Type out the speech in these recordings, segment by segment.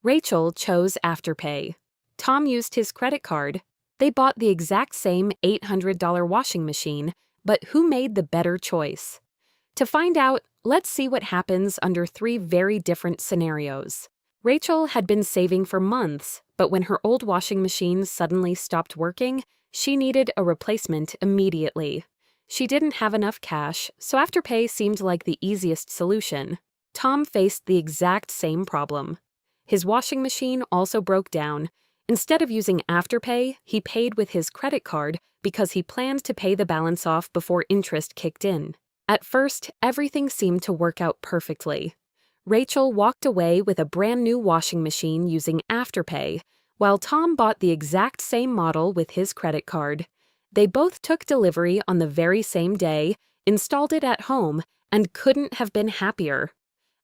Rachel chose Afterpay. Tom used his credit card. They bought the exact same $800 washing machine, but who made the better choice? To find out, let's see what happens under three very different scenarios. Rachel had been saving for months, but when her old washing machine suddenly stopped working, she needed a replacement immediately. She didn't have enough cash, so Afterpay seemed like the easiest solution. Tom faced the exact same problem. His washing machine also broke down. Instead of using Afterpay, he paid with his credit card because he planned to pay the balance off before interest kicked in. At first, everything seemed to work out perfectly. Rachel walked away with a brand new washing machine using Afterpay, while Tom bought the exact same model with his credit card. They both took delivery on the very same day, installed it at home, and couldn't have been happier.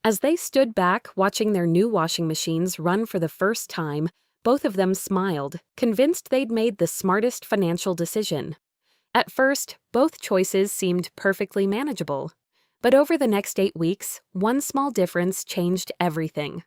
As they stood back watching their new washing machines run for the first time, both of them smiled, convinced they'd made the smartest financial decision. At first, both choices seemed perfectly manageable. But over the next 8 weeks, one small difference changed everything.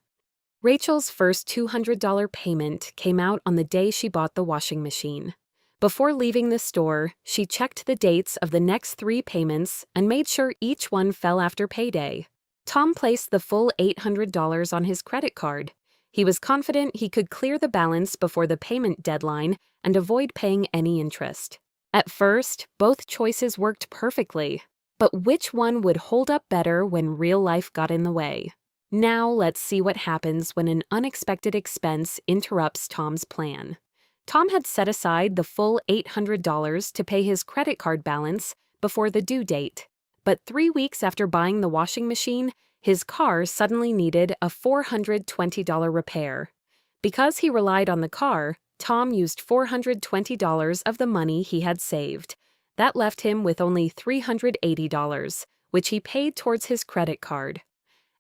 Rachel's first $200 payment came out on the day she bought the washing machine. Before leaving the store, she checked the dates of the next 3 payments and made sure each one fell after payday. Tom placed the full $800 on his credit card. He was confident he could clear the balance before the payment deadline and avoid paying any interest. At first, both choices worked perfectly. But which one would hold up better when real life got in the way? Now let's see what happens when an unexpected expense interrupts Tom's plan. Tom had set aside the full $800 to pay his credit card balance before the due date. But 3 weeks after buying the washing machine, his car suddenly needed a $420 repair. Because he relied on the car, Tom used $420 of the money he had saved. That left him with only $380, which he paid towards his credit card.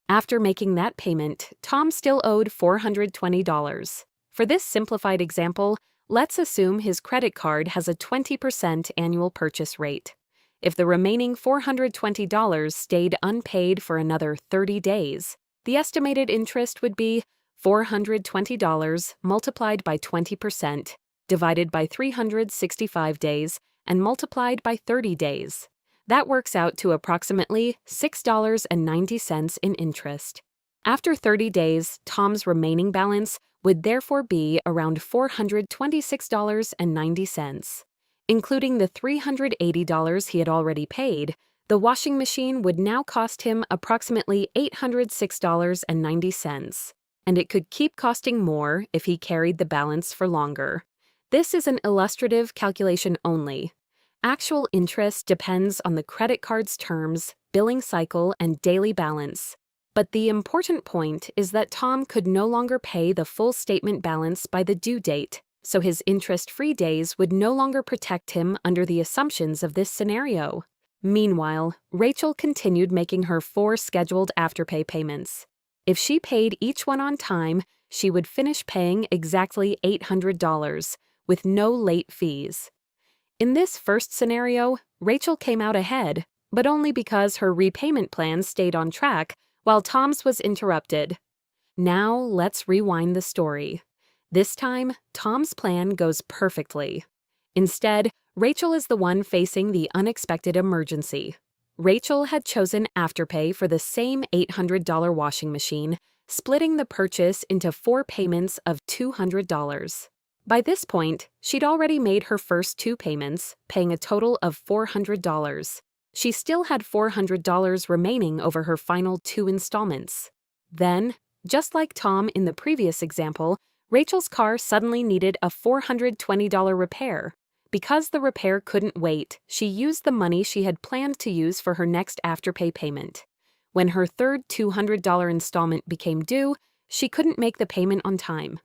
After making that payment, Tom still owed $420. For this simplified example, let's assume his credit card has a 20% annual purchase rate. If the remaining $420 stayed unpaid for another 30 days, the estimated interest would be $420 multiplied by 20%, divided by 365 days, and multiplied by 30 days. That works out to approximately $6.90 in interest. After 30 days, Tom's remaining balance would therefore be around $426.90. Including the $380 he had already paid, the washing machine would now cost him approximately $806.90, and it could keep costing more if he carried the balance for longer. This is an illustrative calculation only. Actual interest depends on the credit card's terms, billing cycle, and daily balance. But the important point is that Tom could no longer pay the full statement balance by the due date, so his interest-free days would no longer protect him under the assumptions of this scenario. Meanwhile, Rachel continued making her 4 scheduled Afterpay payments. If she paid each one on time, she would finish paying exactly $800, with no late fees. In this first scenario, Rachel came out ahead, but only because her repayment plan stayed on track while Tom's was interrupted. Now let's rewind the story. This time, Tom's plan goes perfectly. Instead, Rachel is the one facing the unexpected emergency. Rachel had chosen Afterpay for the same $800 washing machine, splitting the purchase into 4 payments of $200. By this point, she'd already made her first 2 payments, paying a total of $400. She still had $400 remaining over her final 2 installments. Then, just like Tom in the previous example, Rachel's car suddenly needed a $420 repair. Because the repair couldn't wait, she used the money she had planned to use for her next Afterpay payment. When her third $200 installment became due, she couldn't make the payment on time.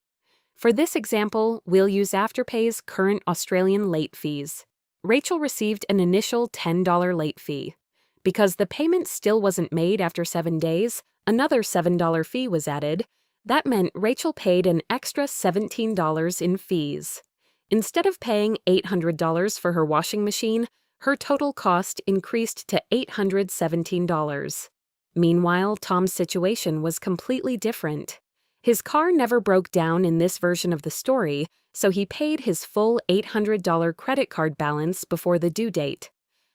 For this example, we'll use Afterpay's current Australian late fees. Rachel received an initial $10 late fee. Because the payment still wasn't made after 7 days, another $7 fee was added. That meant Rachel paid an extra $17 in fees. Instead of paying $800 for her washing machine, her total cost increased to $817. Meanwhile, Tom's situation was completely different. His car never broke down in this version of the story, so he paid his full $800 credit card balance before the due date.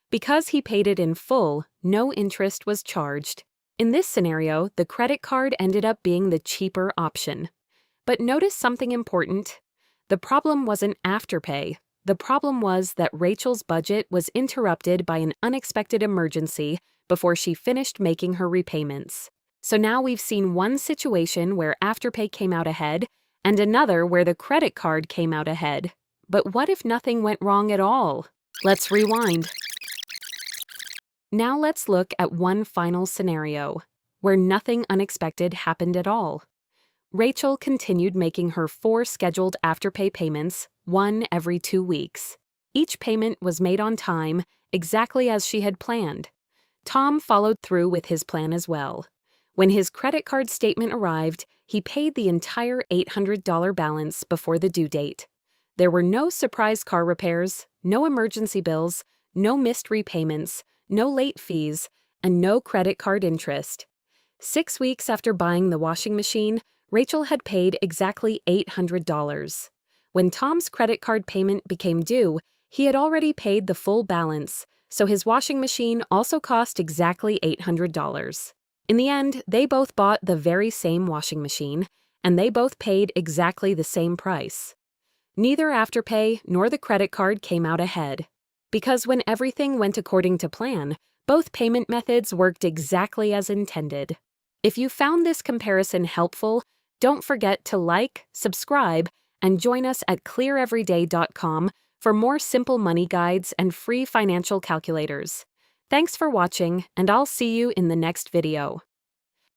Because he paid it in full, no interest was charged. In this scenario, the credit card ended up being the cheaper option. But notice something important. The problem wasn't Afterpay. The problem was that Rachel's budget was interrupted by an unexpected emergency before she finished making her repayments. So now we've seen one situation where Afterpay came out ahead and another where the credit card came out ahead. But what if nothing went wrong at all? Let's rewind. Now let's look at one final scenario, where nothing unexpected happened at all. Rachel continued making her 4 scheduled Afterpay payments, one every 2 weeks. Each payment was made on time, exactly as she had planned. Tom followed through with his plan as well. When his credit card statement arrived, he paid the entire $800 balance before the due date. There were no surprise car repairs, no emergency bills, no missed repayments, no late fees, and no credit card interest. 6 weeks after buying the washing machine, Rachel had paid exactly $800. When Tom's credit card payment became due, he had already paid the full balance, so his washing machine also cost exactly $800. In the end, they both bought the very same washing machine, and they both paid exactly the same price. Neither Afterpay nor the credit card came out ahead. Because when everything went according to plan, both payment methods worked exactly as intended. If you found this comparison helpful, don't forget to like, subscribe, and join us at ClearEveryday.com for more simple money guides and free financial calculators. Thanks for watching, and I'll see you in the next video.